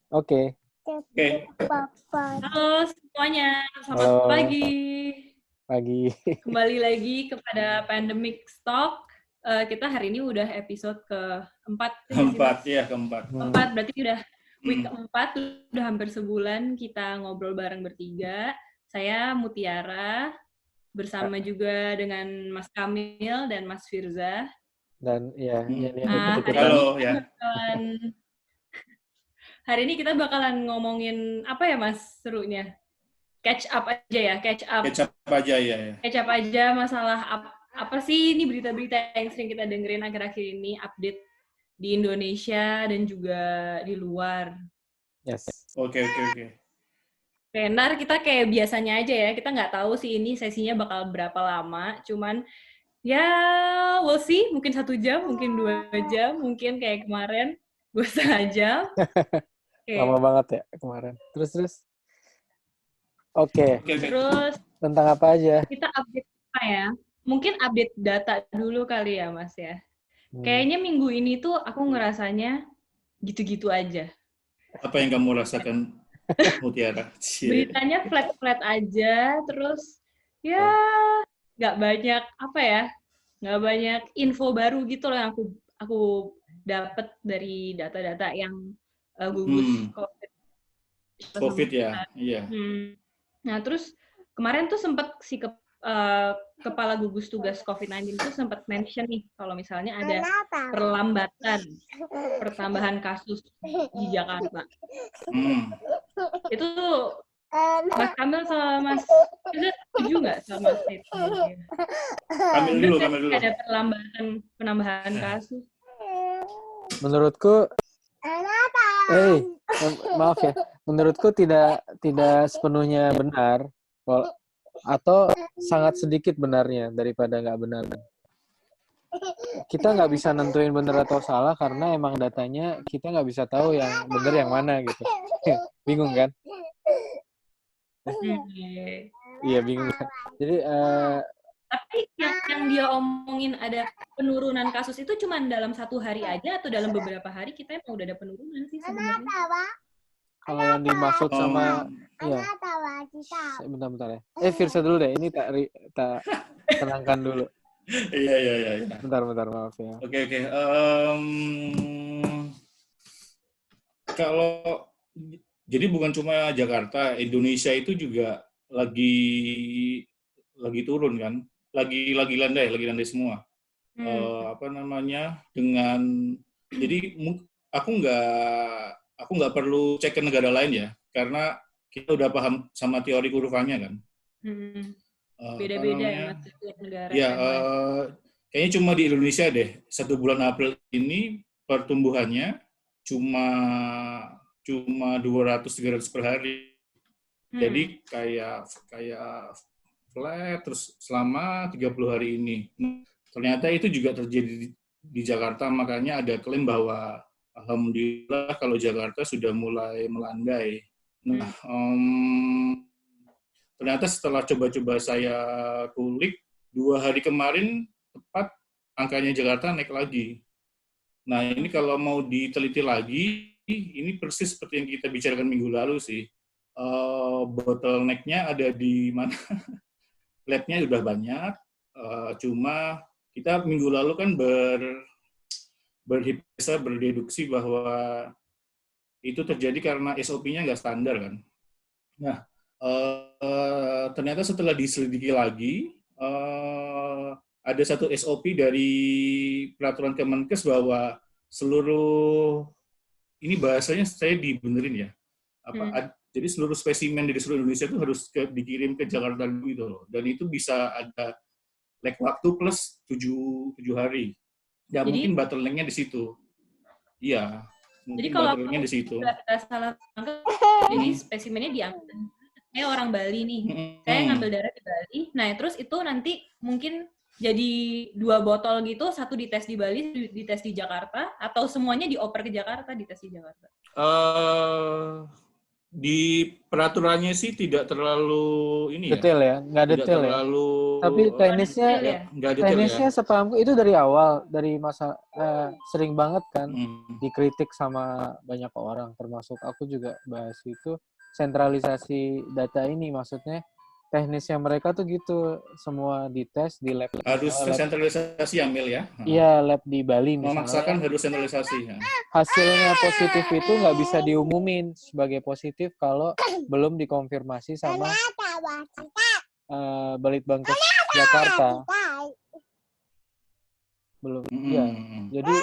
Oke. Oke. Halo semuanya, selamat Halo. Pagi. Kembali lagi kepada Pandemic Talk. Kita hari ini udah episode keempat. Keempat. Berarti udah week keempat, udah hampir sebulan kita ngobrol bareng bertiga. Saya Mutiara, bersama juga dengan Mas Kamil dan Mas Firza. Dan ya, Halo ya. Hari ini kita bakalan ngomongin apa ya Mas serunya? Catch up aja ya, catch up aja masalah apa sih ini berita-berita yang sering kita dengerin akhir-akhir ini, update di Indonesia dan juga di luar. Yes. Oke. Oke, ntar kita kayak biasanya aja ya, kita nggak tahu sih ini sesinya bakal berapa lama, cuman ya we'll see, mungkin 1 jam, mungkin 2 jam, mungkin kayak kemarin 2,5 jam. Okay. Lama banget ya kemarin. Terus. Oke. Terus tentang apa aja? Kita update apa ya? Mungkin update data dulu kali ya, Mas ya. Kayaknya minggu ini tuh aku ngerasanya gitu-gitu aja. Apa yang kamu rasakan, Mutiara? Beritanya flat-flat aja, terus ya nggak banyak apa ya? Nggak banyak info baru gitu loh yang aku dapat dari data-data yang gugus COVID ya, iya. Nah, terus kemarin tuh sempat si kepala gugus tugas COVID-19 itu sempat mention nih kalau misalnya ada pertambahan kasus di Jakarta. Itu Mas Kamil sama Mas Firza setuju nggak sama statement? Kamil dulu. Ada penambahan kasus. Menurutku, maaf ya, menurutku tidak sepenuhnya benar, atau sangat sedikit benarnya daripada nggak benar. Kita nggak bisa nentuin benar atau salah karena emang datanya kita nggak bisa tahu yang benar yang mana gitu. Bingung kan? Iya bingung kan. Jadi tapi yang dia omongin ada penurunan kasus itu cuma dalam 1 hari aja atau dalam beberapa hari kita emang udah ada penurunan sih sebenarnya. Kalau yang dimaksud sama ya. Bentar ya. Firza dulu deh. Ini tak tenangkan dulu. Iya. Bentar maaf ya. Oke. Kalau jadi bukan cuma Jakarta, Indonesia itu juga lagi turun kan, lagi landai semua. Jadi aku nggak perlu cek ke negara lain ya, karena kita udah paham sama teori kurvanya kan. Beda-beda ya setiap negara. Ya, kayaknya cuma di Indonesia deh, 1 bulan April ini pertumbuhannya cuma 200-300 per hari. Jadi kayak flat terus selama 30 hari ini. Ternyata itu juga terjadi di Jakarta, makanya ada klaim bahwa alhamdulillah kalau Jakarta sudah mulai melandai. Nah, ternyata setelah coba-coba saya kulik, 2 hari kemarin tepat angkanya Jakarta naik lagi. Nah, ini kalau mau diteliti lagi, ini persis seperti yang kita bicarakan minggu lalu sih. Bottleneck-nya ada di mana? Lab-nya udah banyak, cuma kita minggu lalu kan berdeduksi bahwa itu terjadi karena SOP-nya nggak standar kan. Nah, ternyata setelah diselidiki lagi, ada satu SOP dari peraturan Kemenkes bahwa seluruh, ini bahasanya saya dibenerin ya, jadi seluruh spesimen dari seluruh Indonesia itu harus dikirim ke Jakarta dulu gitu loh, dan itu bisa ada lag waktu plus 7 hari. Ya mungkin bottleneck-nya di situ. Iya. Jadi kalau nggak salah tangkap, jadi spesimennya diambil. Saya orang Bali nih, saya ngambil darah di Bali. Nah, terus itu nanti mungkin jadi 2 botol gitu, 1 dites di Bali, dites di Jakarta, atau semuanya dioper ke Jakarta, dites di Jakarta? Di peraturannya sih tidak terlalu ini detail ya, nggak tidak detail ya. terlalu Tapi teknisnya, nggak detail teknisnya ya. sepahamku itu dari awal, dari masa sering banget kan Hmm. dikritik sama banyak orang, termasuk aku juga bahas itu sentralisasi data ini, maksudnya teknisnya mereka tuh gitu, semua dites di lab. Harus sentralisasi Amil ya. Iya, lab di Bali misalnya. Memaksakan harus sentralisasi. Ya. Hasilnya positif itu nggak bisa diumumin sebagai positif kalau belum dikonfirmasi sama Balitbangkes Jakarta. Belum. Iya. Jadi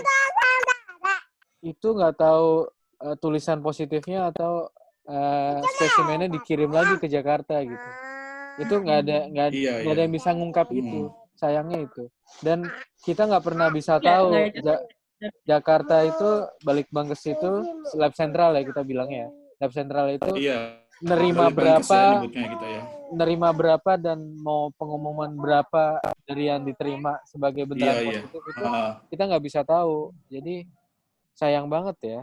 itu nggak tahu tulisan positifnya atau spesimennya dikirim lagi ke Jakarta gitu. Itu nggak ada yang bisa ngungkap itu. Sayangnya itu. Dan kita nggak pernah bisa tahu Jakarta itu Balitbangkes itu lab sentral ya kita bilangnya. Lab sentral itu nerima berapa, nerima berapa dan mau pengumuman berapa dari yang diterima sebagai beneran positif itu kita nggak bisa tahu. Jadi sayang banget ya.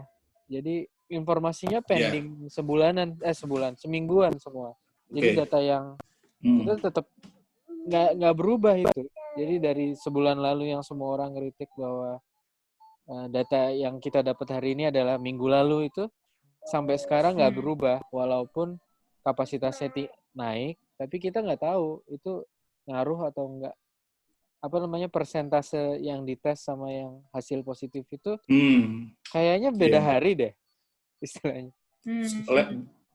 Jadi informasinya pending semingguan semua. Jadi data yang itu tetap nggak berubah itu. Jadi dari sebulan lalu yang semua orang kritik bahwa data yang kita dapat hari ini adalah minggu lalu itu sampai sekarang nggak berubah walaupun kapasitasnya naik, tapi kita nggak tahu itu ngaruh atau enggak. Apa namanya persentase yang dites sama yang hasil positif itu kayaknya beda hari deh istilahnya.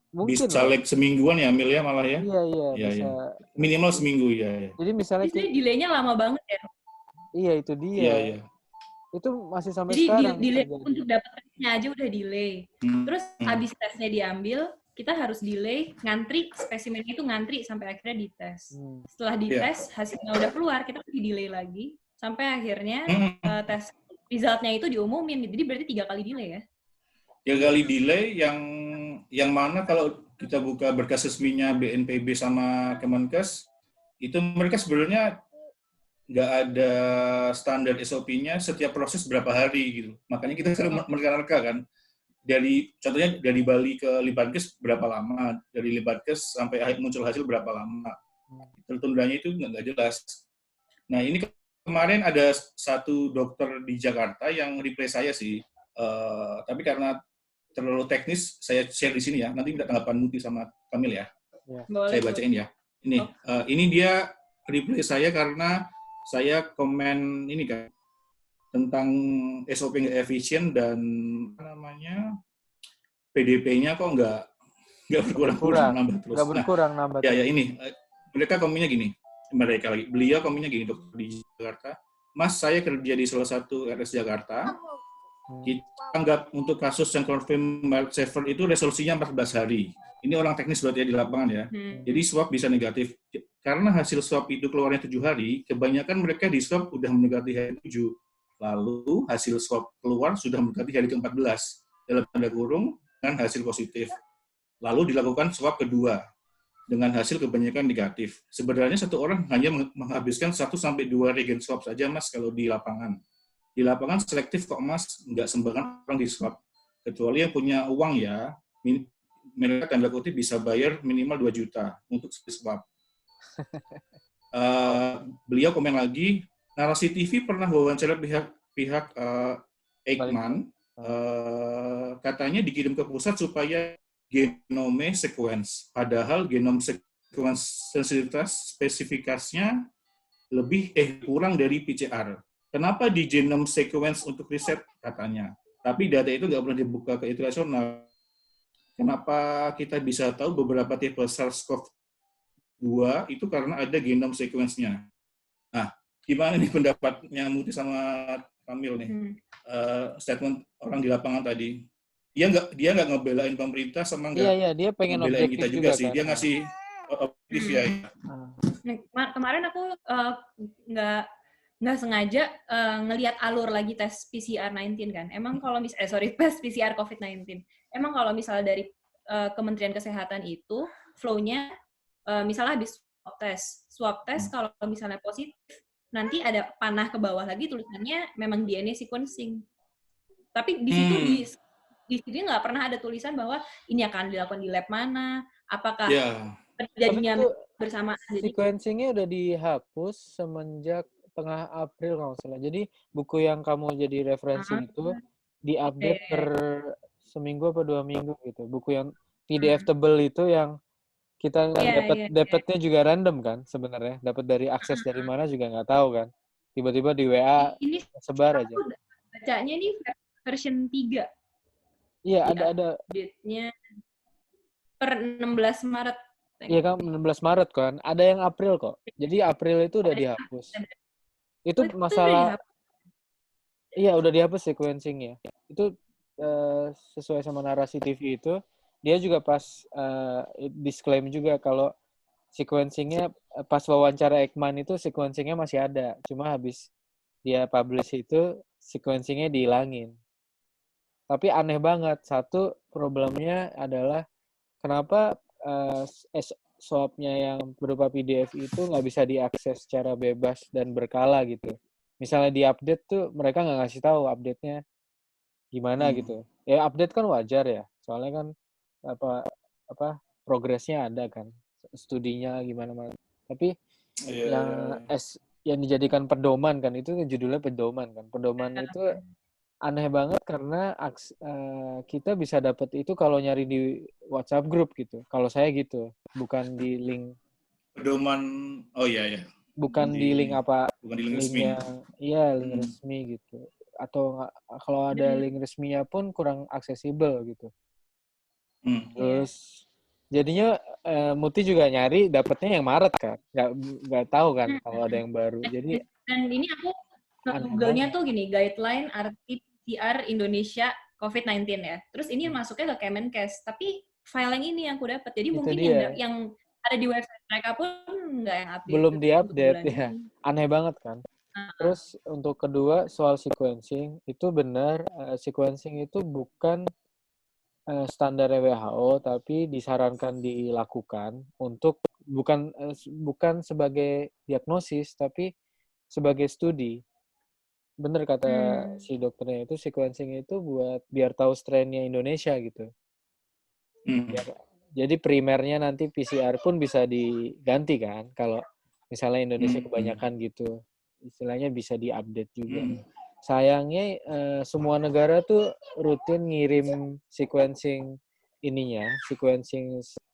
Mungkin bisa lag semingguan ya Amil ya malah ya. Iya bisa. Ya. Minimal seminggu ya. Jadi misalnya delaynya lama banget ya. Iya itu dia. Iya. Itu masih sampai sekarang. Jadi delay untuk dapatnya aja udah delay. Terus habis tesnya diambil, kita harus delay, ngantri, spesimennya itu ngantri sampai akhirnya dites. Setelah dites, hasilnya udah keluar, kita di delay lagi sampai akhirnya tes resultnya itu diumumin. Jadi berarti 3 kali delay ya? 3 kali delay yang mana kalau kita buka berkas resminya BNPB sama Kemenkes, itu mereka sebenarnya nggak ada standar SOP-nya setiap proses berapa hari gitu. Makanya kita sering menerka-nerka kan. Contohnya dari Bali ke Litbangkes berapa lama, dari Litbangkes sampai muncul hasil berapa lama. Tertundanya itu nggak jelas. Nah ini kemarin ada satu dokter di Jakarta yang reply saya sih, tapi karena terlalu teknis, saya share di sini ya. Nanti minta tanggapan Muti sama Kamil ya. Saya bacain ya. Ini dia reply saya karena saya komen ini kan tentang SOP nggak efisien dan apa namanya PDP-nya kok nggak berkurang nambah terus. Nggak berkurang nambah. Ya ini mereka komennya gini. Beliau komennya gini dokter di Jakarta. Mas, saya kerja di salah satu RS Jakarta. Kita anggap untuk kasus yang confirm mild severe itu resolusinya 14 hari. Ini orang teknis berarti ya di lapangan ya. Jadi swab bisa negatif. Karena hasil swab itu keluarnya 7 hari, kebanyakan mereka di swab udah mendekati hari 7. Lalu hasil swab keluar sudah mendekati hari ke-14. Dalam tanda kurung dengan hasil positif. Lalu dilakukan swab kedua dengan hasil kebanyakan negatif. Sebenarnya satu orang hanya menghabiskan 1-2 regen swab saja Mas kalau di lapangan. Di lapangan selektif kok Mas, nggak sembarangan orang di swab. Kecuali yang punya uang ya, mereka tanda kutip bisa bayar minimal 2 juta untuk swab. Beliau komen lagi, Narasi TV pernah wawancara pihak Eijkman, katanya dikirim ke pusat supaya genome sequence. Padahal genome sequence sensitivitas spesifikasinya kurang dari PCR. Kenapa di genome sequence untuk riset katanya? Tapi data itu nggak pernah dibuka ke internasional. Kenapa kita bisa tahu beberapa tipe SARS-CoV-2 itu karena ada genome sequence-nya. Nah, gimana nih pendapatnya Muti sama Kamil nih? Statement orang di lapangan tadi. Dia nggak ngebelain pemerintah sama nggak dia pengen ngebelain kita juga sih. Kan? Dia ngasih objektif ya. Kemarin aku nggak sengaja ngelihat alur lagi tes PCR-19 kan. Emang kalau tes PCR COVID-19. Emang kalau misalnya dari Kementerian Kesehatan itu flow-nya misalnya habis swab test kalau misalnya positif nanti ada panah ke bawah lagi tulisannya memang DNA sequencing. Tapi di situ di sini nggak pernah ada tulisan bahwa ini akan dilakukan di lab mana, apakah terjadinya bersamaan. Sequencing-nya udah dihapus semenjak tengah April kalau nggak salah. Jadi buku yang kamu jadi referensi itu diupdate per seminggu apa 2 minggu gitu. Buku yang PDF tebel itu yang kita dapatnya juga random kan sebenarnya. Dapat dari akses dari mana juga nggak tahu kan. Tiba-tiba di WA ini sebar aja. Bacanya nih version 3. Iya, ada. Date-nya per 16 Maret. Iya kan 16 Maret kan. Ada yang April kok. Jadi April itu udah dihapus. Itu masalah. Iya, udah dihapus sequencing-nya. Itu sesuai sama narasi TV itu. Dia juga pas disclaim juga kalau sequencing-nya pas wawancara Ekman itu sequencing-nya masih ada. Cuma habis dia publish itu sequencing-nya dihilangin. Tapi aneh banget. Satu problemnya adalah kenapa swap-nya yang berupa PDF itu nggak bisa diakses secara bebas dan berkala gitu. Misalnya di update tuh mereka nggak ngasih tahu update-nya gimana gitu. Ya update kan wajar ya. Soalnya kan apa progresnya ada kan. Studinya gimana. Tapi yang dijadikan pedoman kan itu judulnya pedoman kan. Pedoman itu aneh banget karena kita bisa dapat itu kalau nyari di WhatsApp group gitu. Kalau saya gitu, bukan di link pedoman. Oh iya. Bukan di link apa? Bukan di link resmi. Iya, link resmi gitu. Atau kalau ada link resminya pun kurang aksesibel gitu. Terus jadinya Muti juga nyari dapatnya yang Maret kan. Nggak tahu kan kalau ada yang baru. Jadi dan ini aku Google-nya tuh gini, guideline RT-PCR Indonesia COVID-19 ya. Terus ini masuknya ke Kemenkes, tapi file yang ini yang aku dapat. Jadi mungkin yang ada di website mereka pun nggak yang update. Belum diupdate ya. Aneh banget kan. Terus untuk kedua soal sequencing, itu benar sequencing itu bukan standar WHO tapi disarankan dilakukan untuk bukan sebagai diagnosis tapi sebagai studi. Bener kata si dokternya itu sequencing itu buat biar tahu strain-nya Indonesia gitu. Jadi primernya nanti PCR pun bisa diganti kan kalau misalnya Indonesia kebanyakan gitu. Istilahnya bisa diupdate juga. Sayangnya semua negara tuh rutin ngirim sequencing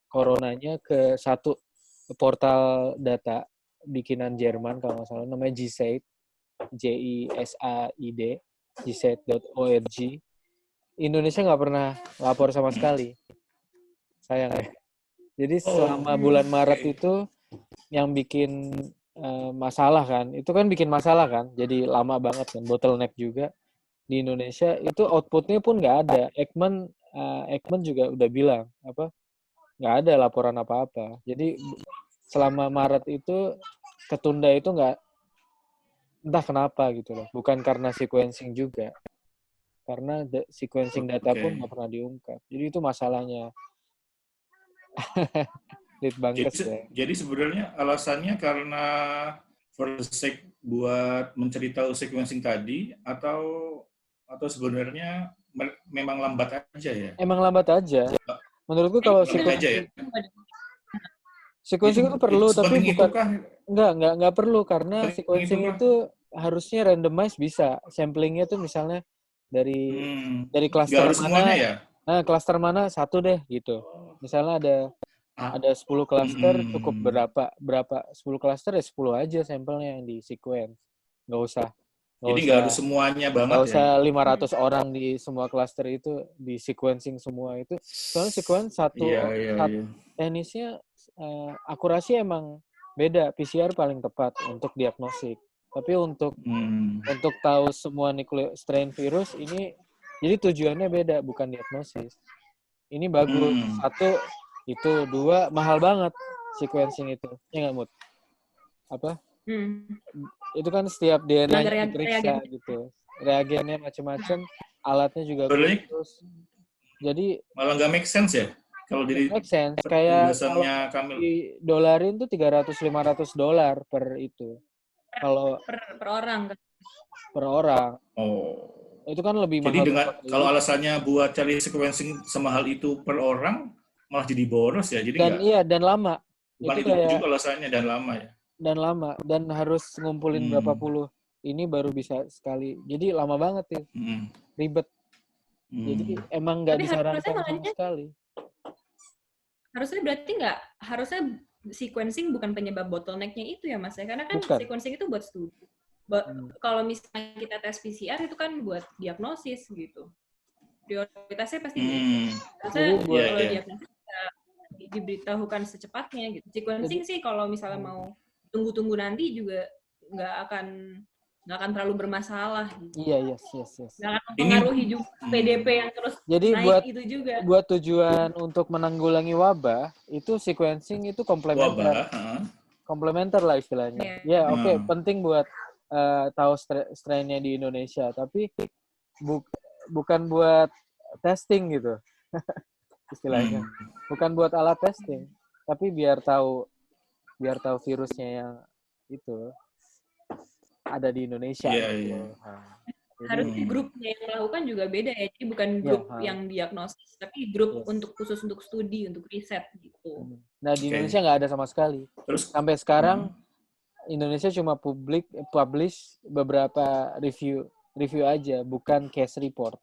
coronanya ke satu portal data bikinan Jerman kalau nggak salah namanya GISAID. GISAID, GISAID.org. Indonesia nggak pernah lapor sama sekali. Sayang ya. Jadi selama bulan Maret itu yang bikin masalah kan, itu kan bikin masalah kan. Jadi lama banget kan, bottleneck juga. Di Indonesia itu outputnya pun nggak ada. Ekman juga udah bilang, nggak ada laporan apa-apa. Jadi selama Maret itu ketunda itu nggak entah kenapa gitu loh. Bukan karena sequencing juga. Karena sequencing data pun nggak pernah diungkap. Jadi itu masalahnya. Jadi sebenarnya alasannya karena for the sake buat mencari tahu sequencing tadi atau sebenarnya memang lambat aja ya? Emang lambat aja. Menurutku kalau sequencing sequencing itu perlu tapi bukan nggak perlu karena sequencing itu harusnya randomize bisa. Samplingnya tuh misalnya dari klaster mana ya? Nah, klaster mana satu deh gitu. Misalnya ada 10 klaster cukup berapa 10 klaster ya 10 aja sampelnya yang di sequence. Nggak usah. Jadi nggak harus semuanya banget nggak usah 500 orang di semua klaster itu di sequencing semua itu. Soalnya sequence satu teknisnya akurasi emang beda. PCR paling tepat untuk diagnostik. Tapi untuk tahu semua strain virus ini jadi tujuannya beda, bukan diagnosis. Ini bagus. Satu, itu. Dua, mahal banget sequencing itu. Ya nggak, Mut? Itu kan setiap DNA-nya diperiksa gitu. Reagennya macam-macam, alatnya juga bagus. Jadi malah nggak make sense ya? Kalau make sense. Kayak kalau di dolarin tuh $300-500 per itu. Kalau per orang. Per orang. Oh. Itu kan lebih Jadi mahal. dengan kalau alasannya buat cari sequencing semahal itu per orang, malah jadi boros ya. Jadi dan dan lama. Bukan itu kayak juga alasannya dan lama ya. Dan harus ngumpulin berapa puluh ini baru bisa sekali. Jadi lama banget ya. Ribet. Jadi emang nggak disarankan sama sekali. Harusnya sequencing bukan penyebab bottleneck-nya itu ya Mas ya, karena kan sequencing itu buat studi. Kalau misalnya kita tes PCR itu kan buat diagnosis gitu. Prioritasnya pasti harusnya kalau diagnosis diberitahukan secepatnya gitu. Sequencing sih kalau misalnya mau tunggu-tunggu nanti juga nggak akan terlalu bermasalah. Gitu. Iya, yes. Nggak akan mempengaruhi juga PDP yang terus jadi naik itu juga. Buat tujuan untuk menanggulangi wabah, itu sequencing itu komplementer. Komplementer lah istilahnya. Oke, penting buat tahu strain-nya di Indonesia, tapi bukan buat testing gitu. Istilahnya. Bukan buat alat testing, tapi biar tahu virusnya yang itu ada di Indonesia. Iya. Harusnya grupnya yang melakukan juga beda ya. Jadi bukan grup yang diagnosis, tapi grup khusus untuk studi, untuk riset gitu. Nah, di Indonesia nggak ada sama sekali. Terus sampai sekarang Indonesia cuma publish beberapa review aja, bukan case report.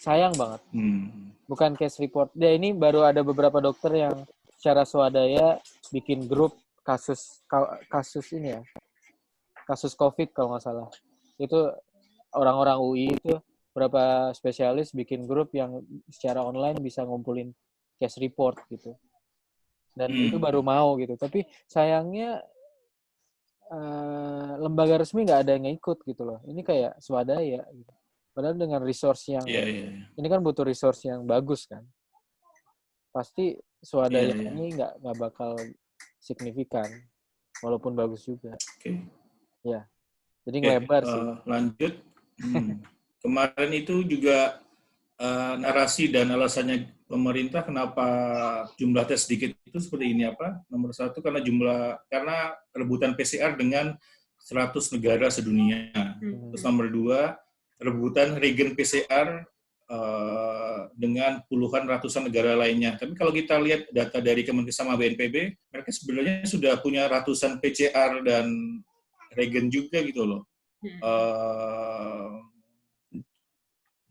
Sayang banget. Bukan case report. Ini baru ada beberapa dokter yang secara swadaya bikin grup kasus ini ya. Kasus COVID kalau nggak salah. Itu orang-orang UI itu beberapa spesialis bikin grup yang secara online bisa ngumpulin case report gitu. Dan itu baru mau gitu. Tapi sayangnya lembaga resmi nggak ada yang ikut gitu loh. Ini kayak swadaya gitu. Padahal dengan resource yang ini kan butuh resource yang bagus kan. Pasti swadaya ini nggak bakal signifikan walaupun bagus juga. Ya. Jadi ngelebar sih. Lanjut. Kemarin itu juga narasi dan alasannya pemerintah kenapa jumlah tes sedikit itu seperti ini apa? Nomor 1 karena rebutan PCR dengan 100 negara sedunia. Terus nomor 2 rebutan regen PCR dengan puluhan ratusan negara lainnya. Tapi kalau kita lihat data dari Kemenkes sama BNPB, mereka sebenarnya sudah punya ratusan PCR dan regen juga gitu loh.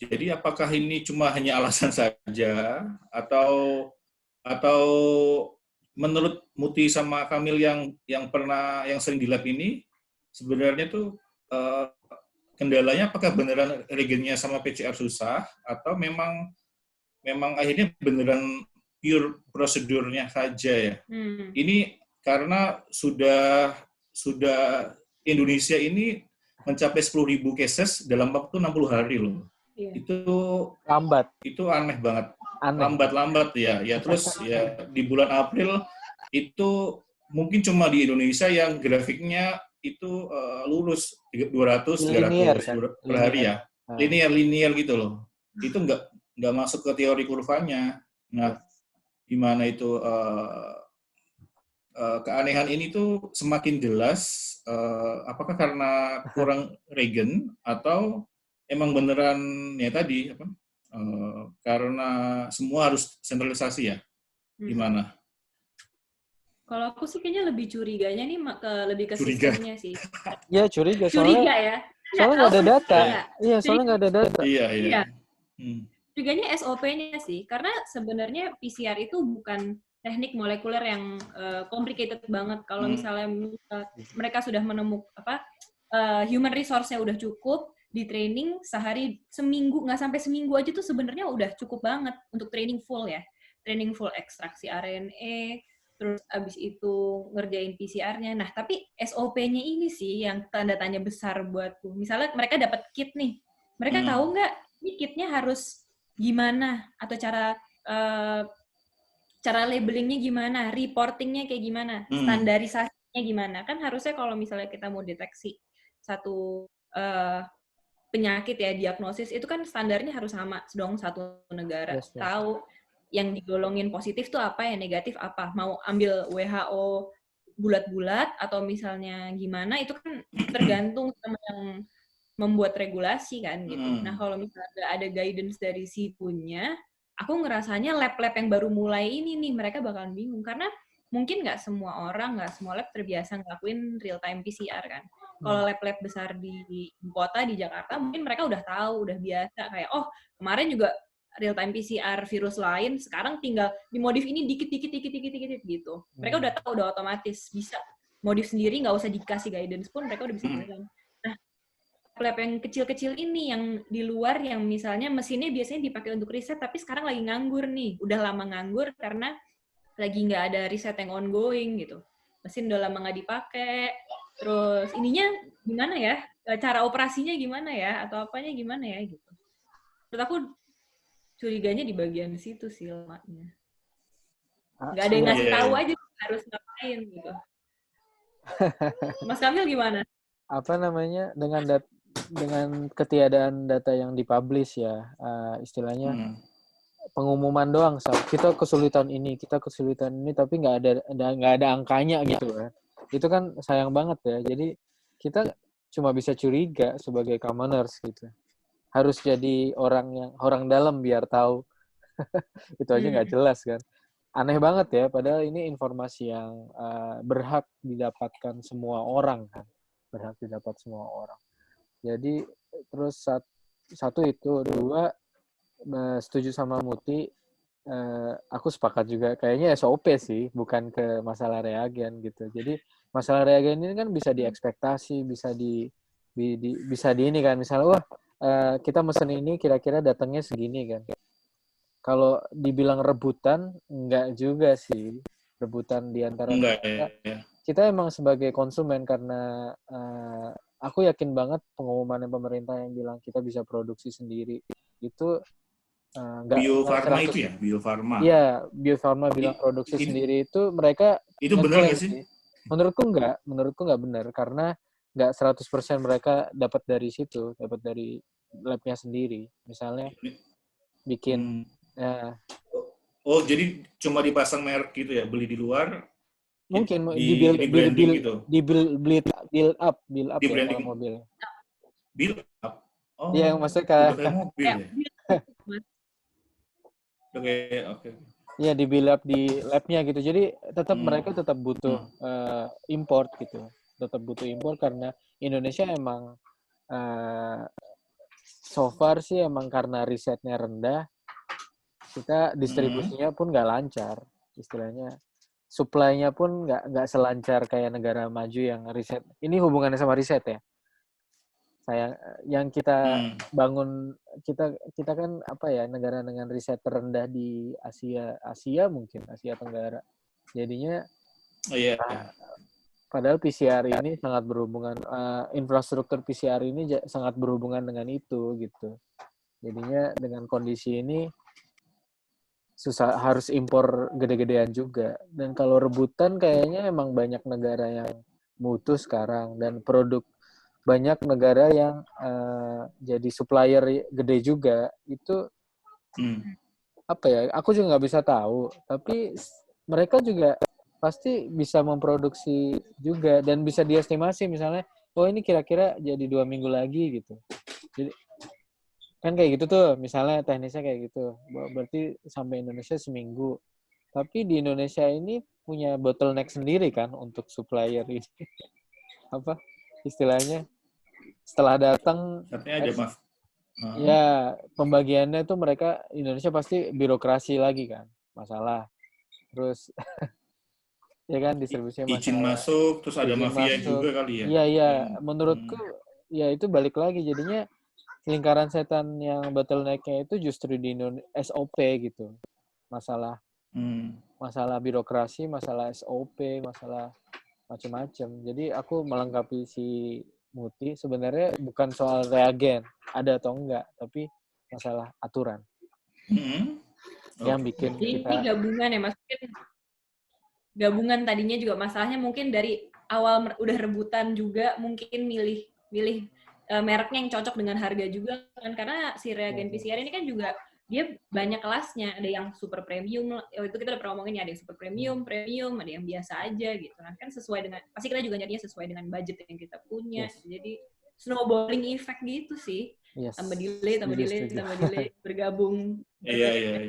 Jadi apakah ini cuma hanya alasan saja atau menurut Muti sama Kamil yang sering di lab ini sebenarnya tuh kendalanya apakah beneran regennya sama PCR susah atau memang akhirnya beneran pure prosedurnya saja ya. Ini karena sudah Indonesia ini mencapai 10.000 cases dalam waktu 60 hari loh. Itu lambat. Itu aneh banget. Lambat ya. Ya terus ya di bulan April itu mungkin cuma di Indonesia yang grafiknya itu lurus 200-300 per hari ya. Linear gitu loh. Itu nggak masuk ke teori kurvanya. Nah, gimana itu keanehan ini tuh semakin jelas apakah karena kurang regen atau emang beneran ya tadi karena semua harus sentralisasi ya. Gimana? Kalau aku sih kayaknya lebih curiganya nih lebih ke sistemnya sih. Iya, curiga. Curiga ya. Soalnya nggak ada data. Iya, soalnya nggak ada data. Iya. Curiganya SOP-nya sih. Karena sebenarnya PCR itu bukan teknik molekuler yang complicated banget. Kalau misalnya mereka sudah menemukan human resource-nya udah cukup, di training seminggu, nggak sampai seminggu aja tuh sebenarnya udah cukup banget untuk training full ya. Training full ekstraksi RNA, terus abis itu ngerjain PCR-nya. Nah, tapi SOP-nya ini sih yang tanda tanya besar buatku. Misalnya mereka dapat kit nih, mereka tahu nggak ini kitnya harus gimana atau cara labelingnya gimana, reportingnya kayak gimana, standarisasinya gimana. Kan harusnya kalau misalnya kita mau deteksi satu penyakit ya, diagnosis, itu kan standarnya harus sama dong satu negara. Tahu yang digolongin positif tuh apa, yang negatif apa. Mau ambil WHO bulat-bulat atau misalnya gimana, itu kan tergantung sama yang membuat regulasi kan gitu. Nah kalau misalnya nggak ada guidance dari situnya, aku ngerasanya lab-lab yang baru mulai ini nih mereka bakalan bingung karena mungkin nggak semua orang, nggak semua lab terbiasa ngelakuin real time PCR kan. Kalau lab-lab besar di kota di Jakarta mungkin mereka udah tahu, udah biasa kayak oh kemarin juga real time PCR virus lain, sekarang tinggal dimodif ini dikit gitu. Mereka udah tahu, udah otomatis bisa modif sendiri, nggak usah dikasih guidance pun mereka udah bisa jalan. Nah, lab yang kecil-kecil ini yang di luar yang misalnya mesinnya biasanya dipakai untuk riset tapi sekarang lagi nganggur nih, udah lama nganggur karena lagi nggak ada riset yang ongoing gitu. Mesin udah lama nggak dipakai, terus ininya gimana ya? Cara operasinya gimana ya? Atau apanya gimana ya gitu. Menurut aku curiganya di bagian situ sih lemahnya. Nggak ada yang ngasih tahu aja harus ngapain gitu. Mas Kamil gimana? Apa namanya dengan ketiadaan data yang dipublish ya, istilahnya pengumuman doang, kita kesulitan ini tapi nggak ada angkanya gitu kan. Itu kan sayang banget ya. Jadi kita cuma bisa curiga sebagai commoners gitu. Harus jadi orang dalam biar tahu. Itu aja nggak jelas kan. Aneh banget ya, padahal ini informasi yang berhak didapatkan semua orang kan. Berhak didapat semua orang. Jadi terus satu itu, dua setuju sama Muti, aku sepakat juga kayaknya SOP sih, bukan ke masalah reagen gitu. Jadi masalah reagen ini kan bisa diekspektasi, bisa di ini kan, misalnya wah kita mesen ini kira-kira datangnya segini kan. Kalau dibilang rebutan, enggak juga sih. Rebutan di antara kita emang sebagai konsumen karena aku yakin banget pengumuman pemerintah yang bilang kita bisa produksi sendiri itu Bio Farma itu ya, Bio Farma. Iya, Bio Farma bilang produksi sendiri itu mereka itu benar nggak sih? Menurutku nggak benar karena nggak 100% mereka dapat dari situ, dapat dari labnya sendiri. Misalnya bikin Oh, jadi cuma dipasang merek gitu ya, beli di luar. Mungkin di branding gitu. Di build up di ya branding mobil. Build up. Oh. Iya, maksudnya kayak mobil ya. Oke. Iya, di build up di labnya gitu. Jadi mereka tetap butuh import gitu. Tetap butuh import karena Indonesia emang so far sih emang karena risetnya rendah, kita distribusinya pun nggak lancar, istilahnya supply-nya pun nggak selancar kayak negara maju yang riset. Ini hubungannya sama riset ya. Yang kita bangun, kita kan apa ya, negara dengan riset terendah di Asia mungkin Asia Tenggara. Jadinya padahal PCR ini sangat berhubungan, infrastruktur PCR ini sangat berhubungan dengan itu gitu. Jadinya dengan kondisi ini susah, harus impor gede-gedean juga. Dan kalau rebutan kayaknya emang banyak negara yang mutu sekarang, dan banyak negara yang jadi supplier gede juga. Itu apa ya, aku juga nggak bisa tahu, tapi mereka juga pasti bisa memproduksi juga dan bisa diestimasi, misalnya oh ini kira-kira jadi 2 minggu lagi gitu. Jadi kan kayak gitu tuh, misalnya teknisnya kayak gitu, berarti sampai Indonesia seminggu. Tapi di Indonesia ini punya bottleneck sendiri kan untuk supplier ini. Apa istilahnya, setelah datang ya pembagiannya tuh mereka Indonesia pasti birokrasi lagi kan, masalah. Terus ya kan distribusinya masalah. Izin masuk, terus ada mafia juga kali ya. Iya, menurutku ya itu balik lagi, jadinya lingkaran setan yang bottleneck-nya itu justru di SOP gitu. Masalah birokrasi, masalah SOP, masalah macam-macam. Jadi aku melengkapi si Muti, sebenarnya bukan soal reagen ada atau enggak, tapi masalah aturan. Yang bikin kita... Ini gabungan ya, Mas. Gabungan tadinya juga masalahnya mungkin dari awal udah rebutan juga, mungkin milih mereknya yang cocok dengan harga juga kan, karena si reagen PCR ini kan juga dia banyak kelasnya, ada yang super premium, itu kita udah pernah ngomongin ya, ada yang super premium, ada yang biasa aja gitu. Nah kan sesuai dengan, pasti kita juga nyarinya sesuai dengan budget yang kita punya. Jadi snowballing effect gitu sih. Yes. Tambah delay, bergabung. Iya.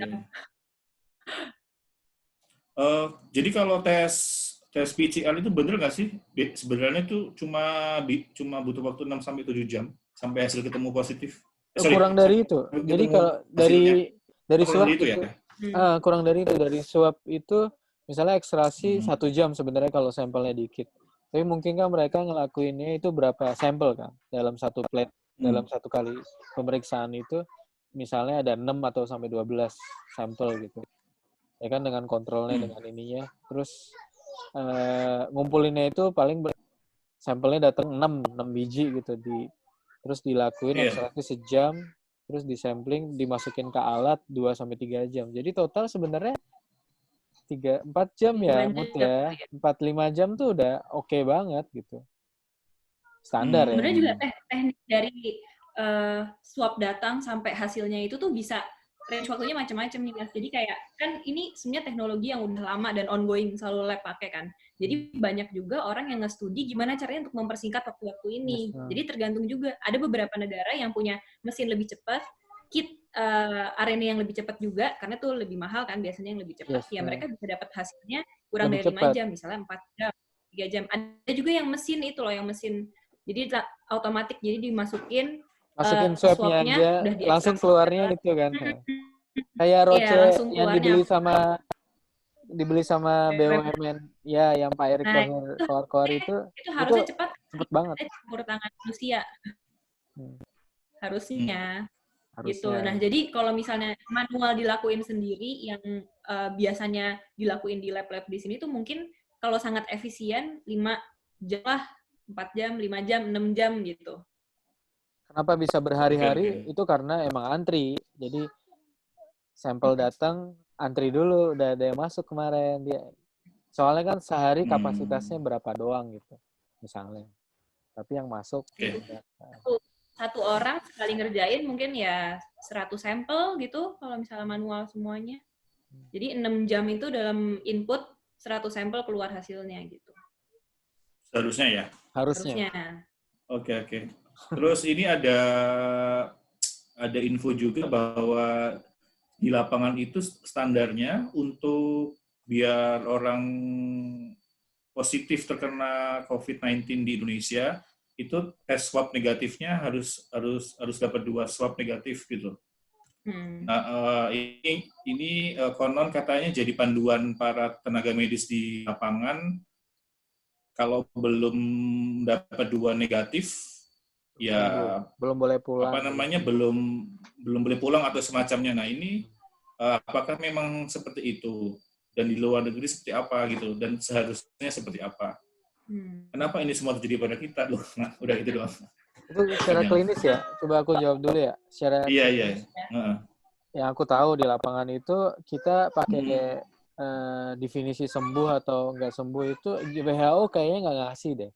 Jadi kalau tes PCR itu bener nggak sih? Sebenarnya itu cuma butuh waktu 6-7 jam sampai hasil ketemu positif. Kurang dari itu. Jadi kalau dari swab itu ya? Kurang dari itu. Dari swab itu misalnya ekstraksi 1 jam sebenarnya kalau sampelnya dikit. Tapi mungkin kan mereka ngelakuinnya itu berapa sampel kan dalam satu plate, dalam satu kali pemeriksaan itu misalnya ada 6 atau sampai 12 sampel gitu. Ya kan dengan kontrolnya dengan ininya. Terus ngumpulinnya itu paling sampelnya datang 6 biji gitu terus dilakuin ekstraksi sejam, terus disampling, dimasukin ke alat 2-3 jam. Jadi total sebenarnya 3-4 jam ya, Mut ya. 4-5 jam tuh udah oke banget gitu. Standar ya. Sebenarnya juga teknik dari swab datang sampai hasilnya itu tuh bisa range waktunya macam-macam nih Mas. Jadi kayak kan ini sebenarnya teknologi yang udah lama dan ongoing selalu lab pakai kan. Jadi banyak juga orang yang nge-studi gimana caranya untuk mempersingkat waktu-waktu ini. Jadi tergantung juga. Ada beberapa negara yang punya mesin lebih cepat, kit RNA yang lebih cepat juga, karena tuh lebih mahal kan biasanya yang lebih cepat. Ya mereka bisa dapat hasilnya kurang dari 5 jam, misalnya 4 jam, 3 jam. Ada juga yang mesin itu loh, yang mesin. Jadi otomatis, jadi dimasukin swabnya aja, langsung keluarnya gitu kan. Kayak roce yang dibeli sama BUMN ya, yang Pak Erick Thohir keluar itu harusnya cepat banget. Campur tangan manusia. Harusnya. Gitu. Nah, jadi kalau misalnya manual dilakuin sendiri yang biasanya dilakuin di lab-lab di sini tuh mungkin kalau sangat efisien 5 jam lah, 4 jam, 5 jam, 6 jam gitu. Kenapa bisa berhari-hari? Itu karena emang antri. Jadi sampel datang, antri dulu, udah ada yang masuk kemarin. Soalnya kan sehari kapasitasnya berapa doang gitu, misalnya. Tapi yang masuk satu orang sekali ngerjain mungkin ya 100 sampel gitu kalau misalnya manual semuanya. Jadi 6 jam itu dalam input 100 sampel keluar hasilnya gitu. Seharusnya ya? Harusnya. Oke. Terus ini ada info juga bahwa di lapangan itu standarnya untuk biar orang positif terkena COVID-19 di Indonesia itu tes swab negatifnya harus dapat 2 swab negatif gitu. Nah, ini konon katanya jadi panduan para tenaga medis di lapangan. Kalau belum dapat 2 negatif, ya belum boleh pulang. Belum boleh pulang atau semacamnya. Nah, ini apakah memang seperti itu? Dan di luar negeri seperti apa gitu? Dan seharusnya seperti apa? Kenapa ini semua terjadi pada kita loh? Nah, udah itu doang. Itu secara klinis ya? Coba aku jawab dulu ya. Secara Iya. Yang aku tahu di lapangan itu kita pakai definisi sembuh atau nggak sembuh itu WHO kayaknya nggak ngasih deh.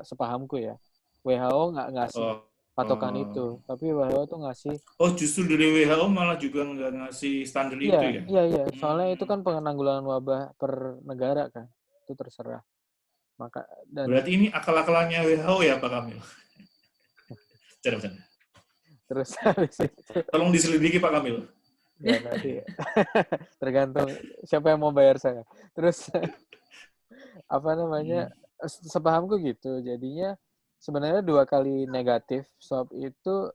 Sepahamku ya. WHO nggak ngasih patokan itu. Tapi WHO tuh ngasih. Oh, justru dari WHO malah juga nggak ngasih standar itu ya? Iya. Soalnya itu kan penanggulangan wabah per negara kan. Itu terserah. Berarti ini akal-akalannya WHO ya, Pak Kamil? Bercanda. Terus habis itu. Tolong diselidiki, Pak Kamil. Ya, nanti tergantung siapa yang mau bayar saya. Terus sepahamku gitu. Jadinya sebenarnya 2 kali negatif swab itu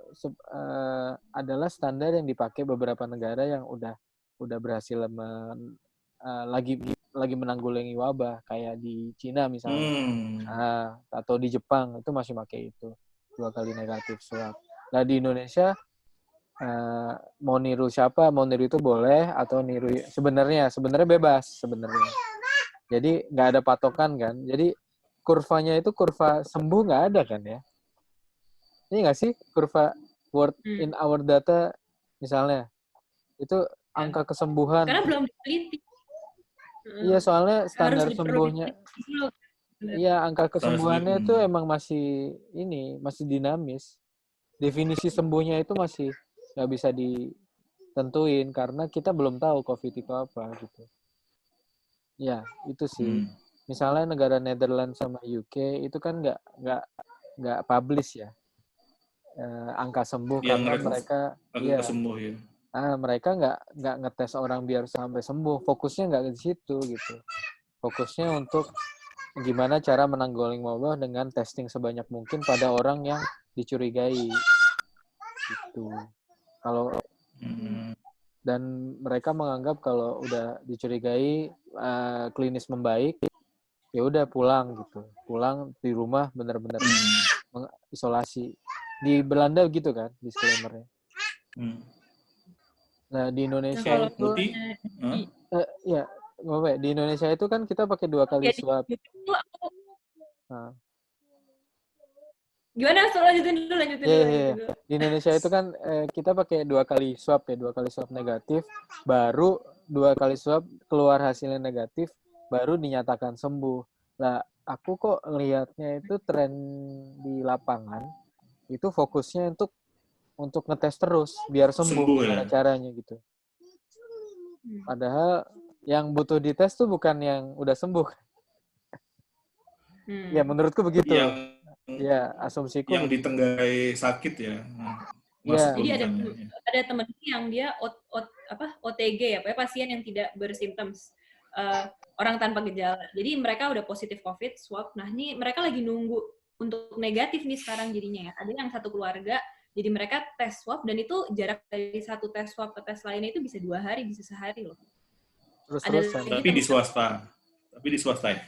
adalah standar yang dipakai beberapa negara yang udah berhasil lagi menanggulangi wabah, kayak di Cina misalnya, atau di Jepang itu masih pakai itu 2 kali negatif swab. Nah di Indonesia mau niru siapa, mau niru itu boleh atau niru sebenarnya bebas sebenarnya. Jadi nggak ada patokan kan. Jadi kurvanya itu kurva sembuh nggak ada kan ya? Ini nggak sih kurva word in our data misalnya itu angka kesembuhan. Karena belum diteliti. Iya soalnya standar sembuhnya. Iya angka kesembuhannya itu emang masih dinamis. Definisi sembuhnya itu masih nggak bisa ditentuin karena kita belum tahu COVID itu apa gitu. Ya itu sih. Misalnya negara Netherlands sama UK itu kan nggak publish ya. angka sembuh yang karena mereka sembuh ya. Mereka nggak ngetes orang biar sampai sembuh, fokusnya nggak di situ gitu. Fokusnya untuk gimana cara menanggulangi wabah dengan testing sebanyak mungkin pada orang yang dicurigai gitu. Kalau dan mereka menganggap kalau udah dicurigai klinis membaik, ya udah pulang gitu, pulang di rumah benar-benar isolasi. Di Belanda gitu kan disclaimer-nya. Nah di Indonesia itu di Indonesia itu kan kita pakai 2 kali swab. Gimana? Lanjutin dulu. Di Indonesia itu kan kita pakai 2 kali swab ya, 2 kali swab negatif, baru 2 kali swab keluar hasilnya negatif, baru dinyatakan sembuh. Lah aku kok lihatnya itu tren di lapangan itu fokusnya untuk ngetes terus biar sembuh gimana caranya gitu. Padahal yang butuh dites tuh bukan yang udah sembuh. Ya menurutku begitu. Ya, asumsiku yang ditenggai sakit ya. Jadi ada temenku yang dia OTG ya, pasien yang tidak bersimptoms, orang tanpa gejala. Jadi mereka udah positif COVID swab. Nah ini mereka lagi nunggu untuk negatif nih sekarang jadinya ya. Ada yang satu keluarga, jadi mereka tes swab dan itu jarak dari satu tes swab ke tes lainnya itu bisa 2 hari, bisa sehari loh. Tapi di swasta ya.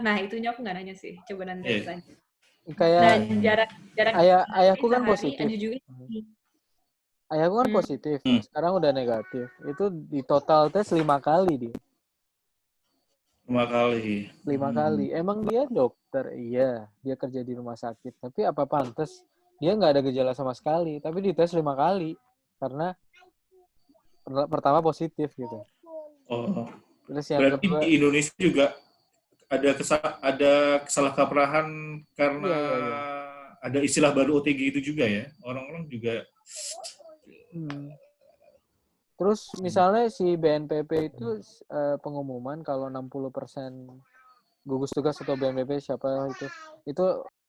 Nah itunya aku nggak nanya sih, coba nanti tanya. Kayak dan jarak ayahku kan positif. Ayahku kan Hmm. positif. Sekarang udah negatif. Itu di total tes 5 kali dia. 5 kali. 5 kali. Emang dia dokter, iya. Dia kerja di rumah sakit. Tapi apa pantas dia nggak ada gejala sama sekali. Tapi dites 5 kali. Karena pertama positif gitu. Oh. Terus yang berarti kedua, di Indonesia juga ada kesalahkaprahan karena ada istilah baru OTG itu juga ya. Orang-orang juga. Terus misalnya si BNPB itu pengumuman kalau 60% gugus tugas atau BNPB siapa itu